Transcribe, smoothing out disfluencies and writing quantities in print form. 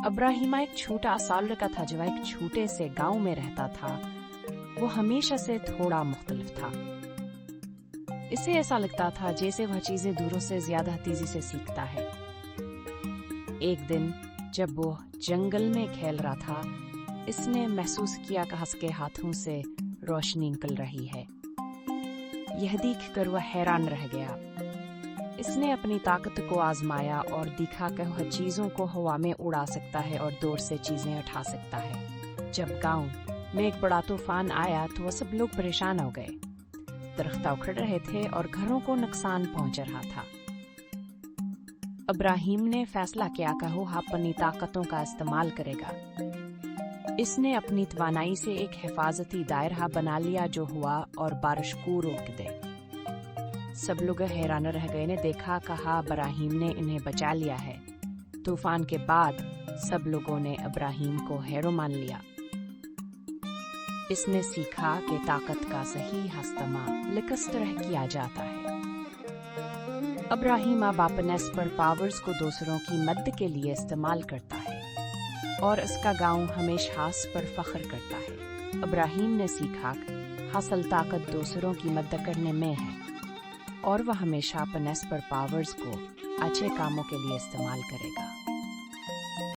ابراہیمہ ایک چھوٹا سا لڑکا تھا جو ایک چھوٹے سے گاؤں میں رہتا تھا۔ وہ ہمیشہ سے تھوڑا مختلف تھا۔ اسے ایسا لگتا تھا جیسے وہ چیزیں دوروں سے زیادہ تیزی سے سیکھتا ہے۔ ایک دن جب وہ جنگل میں کھیل رہا تھا، اس نے محسوس کیا کہ اس کے ہاتھوں سے روشنی نکل رہی ہے۔ یہ دیکھ کر وہ حیران رہ گیا۔ اس نے اپنی طاقت کو آزمایا اور دیکھا کہ وہ چیزوں کو ہوا میں اڑا سکتا ہے اور دور سے چیزیں اٹھا سکتا ہے۔ جب گاؤں میں ایک بڑا طوفان آیا تو وہ سب لوگ پریشان ہو گئے۔ درخت اکھڑ رہے تھے اور گھروں کو نقصان پہنچ رہا تھا۔ ابراہیم نے فیصلہ کیا کہ وہ اپنی طاقتوں کا استعمال کرے گا۔ اس نے اپنی توانائی سے ایک حفاظتی دائرہ بنا لیا جو ہوا اور بارش کو روک دے۔ سب لوگ حیران رہ گئے نے دیکھا کہ ابراہیم نے انہیں بچا لیا ہے۔ طوفان کے بعد سب لوگوں نے ابراہیم کو ہیرو مان لیا۔ اس نے سیکھا کہ طاقت کا صحیح استعمال کس طرح کیا جاتا ہے۔ ابراہیم اب اپنے سپر پاورز کو دوسروں کی مدد کے لیے استعمال کرتا ہے اور اس کا گاؤں ہمیشہ اس پر فخر کرتا ہے۔ ابراہیم نے سیکھا کہ اصل طاقت دوسروں کی مدد کرنے میں ہے اور وہ ہمیشہ اپنے سپر پاورز کو اچھے کاموں کے لیے استعمال کرے گا۔